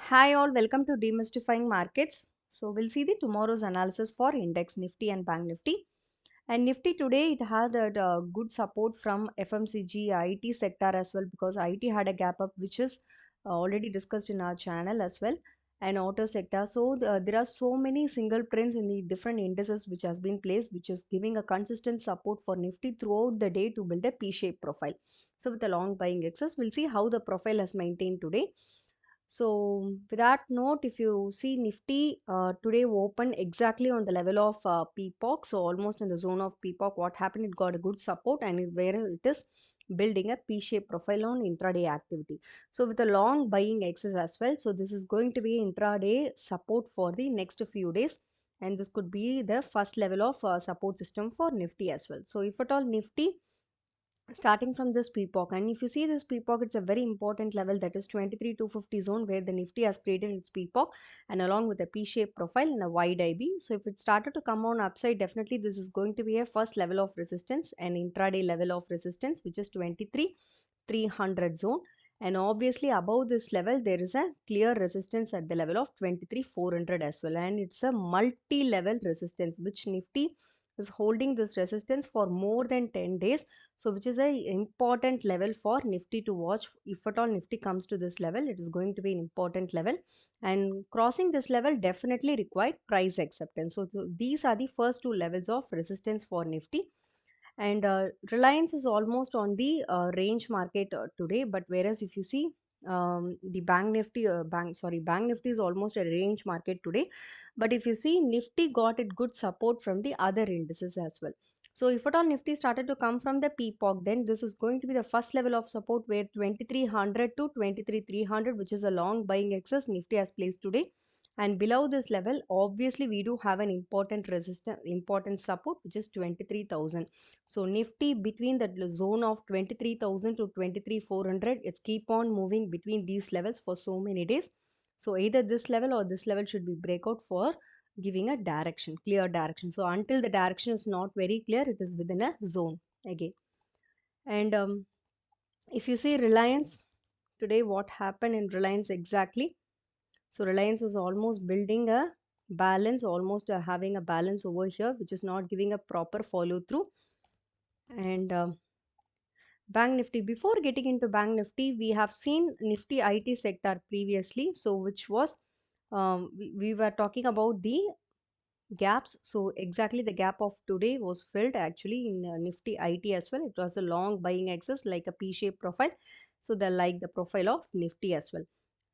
Hi all, welcome to Demystifying Markets. So we'll see the tomorrow's analysis for Index Nifty and Bank Nifty. And Nifty today it had a good support from FMCG IT sector as well because IT had a gap up which is already discussed in our channel as well, and auto sector. So there are so many single prints in the different indices which has been placed, which is giving a consistent support for Nifty throughout the day to build a P-shaped profile. So with a long buying excess, we'll see how the profile has maintained today. So with that note, if you see Nifty today opened exactly on the level of PPOC, so almost in the zone of PPOC, what happened? It got a good support and where it is building a P-shaped profile on intraday activity. So with a long buying excess as well, so this is going to be intraday support for the next few days, and this could be the first level of support system for Nifty as well. So if at all Nifty starting from this PPOC, and if you see this PPOC, it's a very important level, that is 23,250 zone, where the Nifty has created its PPOC and along with a P-shaped profile and a wide IB. So if it started to come on upside, definitely this is going to be a first level of resistance and intraday level of resistance, which is 23,300 zone. And obviously above this level there is a clear resistance at the level of 23,400 as well, and it's a multi-level resistance which Nifty is holding this resistance for more than 10 days. So which is a important level for Nifty to watch. If at all Nifty comes to this level, it is going to be an important level, and crossing this level definitely require price acceptance. So these are the first two levels of resistance for Nifty. And Reliance is almost on the range market today, but whereas if you see the bank nifty is almost a range market today, but if you see Nifty got it good support from the other indices as well. So if at all Nifty started to come from the PPOC, then this is going to be the first level of support where 2300 to 23,300, which is a long buying excess, Nifty has placed today. And below this level, obviously we do have an important resistance, important support, which is 23,000. So Nifty between the zone of 23,000 to 23,400, it's keep on moving between these levels for so many days. So either this level or this level should be breakout for giving a direction, clear direction. So until the direction is not very clear, it is within a zone again. And if you see Reliance today, what happened in Reliance exactly? So Reliance is almost building a balance, almost having a balance over here, which is not giving a proper follow through. And Bank Nifty. Before getting into Bank Nifty, we have seen Nifty IT sector previously. So, which was we were talking about the gaps. So, exactly the gap of today was filled actually in Nifty IT as well. It was a long buying excess like a P-shaped profile. So, they like the profile of Nifty as well.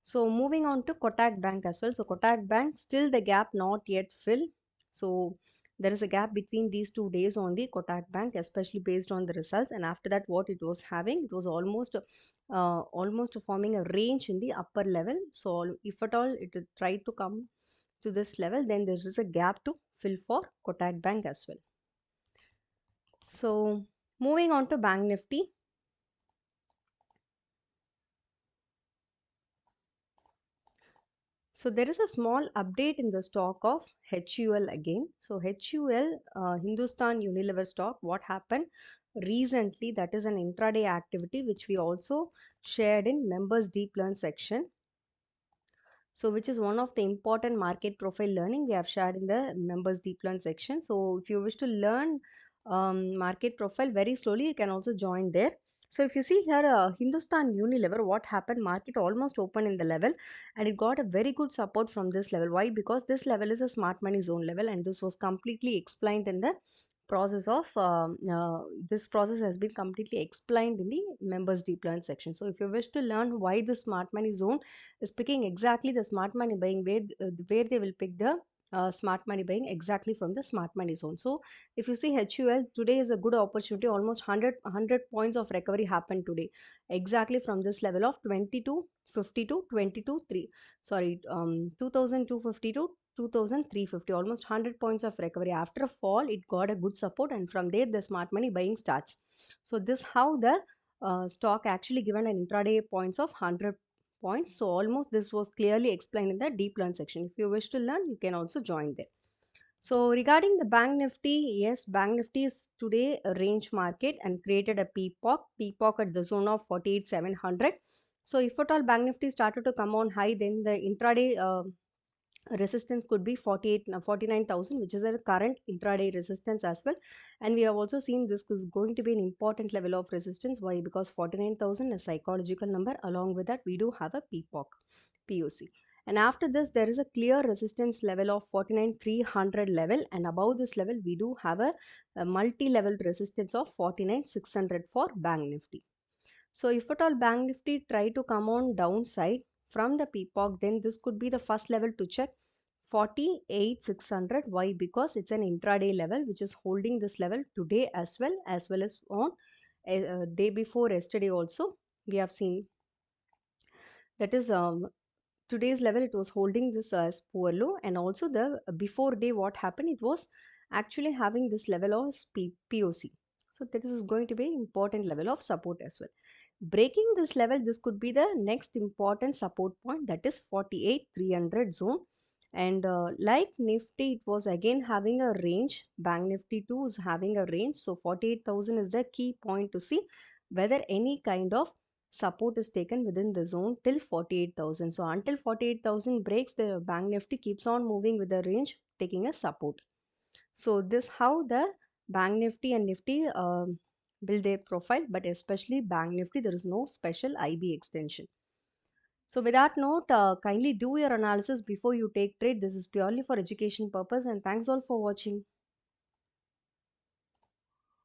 So, moving on to Kotak Bank as well. So, Kotak Bank still the gap not yet filled. So, there is a gap between these 2 days on the Kotak Bank, especially based on the results. And after that, what it was having, it was almost forming a range in the upper level. So, if at all it tried to come to this level, then there is a gap to fill for Kotak Bank as well. So, moving on to Bank Nifty. So there is a small update in the stock of HUL again. So HUL, Hindustan Unilever stock, what happened recently, that is an intraday activity which we also shared in members deep learn section. So which is one of the important market profile learning we have shared in the members deep learn section. So if you wish to learn market profile very slowly, you can also join there. So if you see here, Hindustan Unilever, what happened? Market almost opened in the level and it got a very good support from this level. Why? Because this level is a smart money zone level, and this was completely explained in the process of this process has been completely explained in the members deep learn section. So if you wish to learn why the smart money zone is picking exactly the smart money buying, where they will pick the smart money buying exactly from the smart money zone. So if you see HUL today is a good opportunity, almost 100 points of recovery happened today exactly from this level of 2250 to 223, sorry, 2250 to 2350, almost 100 points of recovery. After a fall it got a good support, and from there the smart money buying starts. So this how the stock actually given an intraday points of 100 points. So almost this was clearly explained in the deep learn section. If you wish to learn, you can also join there. So regarding the Bank Nifty, yes, Bank Nifty is today a range market and created a PPOC at the zone of 48,700. So if at all Bank Nifty started to come on high, then the intraday resistance could be 49,000, which is a current intraday resistance as well. And we have also seen this is going to be an important level of resistance. Why? Because 49,000 is psychological number. Along with that, we do have a POC. And after this, there is a clear resistance level of 49,300 level. And above this level, we do have a multi-level resistance of 49,600 for Bank Nifty. So if at all Bank Nifty try to come on downside from the PPOC, then this could be the first level to check 48,600. Why? Because it's an intraday level which is holding this level today as well as on day before yesterday also. We have seen that is today's level it was holding this as poor low, and also the before day what happened, it was actually having this level of POC. So this is going to be important level of support as well. Breaking this level, this could be the next important support point, that is 48,300 zone. And like Nifty, it was again having a range. Bank Nifty too is having a range. So 48,000 is the key point to see whether any kind of support is taken within the zone till 48,000. So until 48,000 breaks, the Bank Nifty keeps on moving with the range, taking a support. So this how the Bank Nifty and Nifty build their profile, but especially Bank Nifty, there is no special IB extension. So with that note, kindly do your analysis before you take trade. This is purely for education purpose, and thanks all for watching.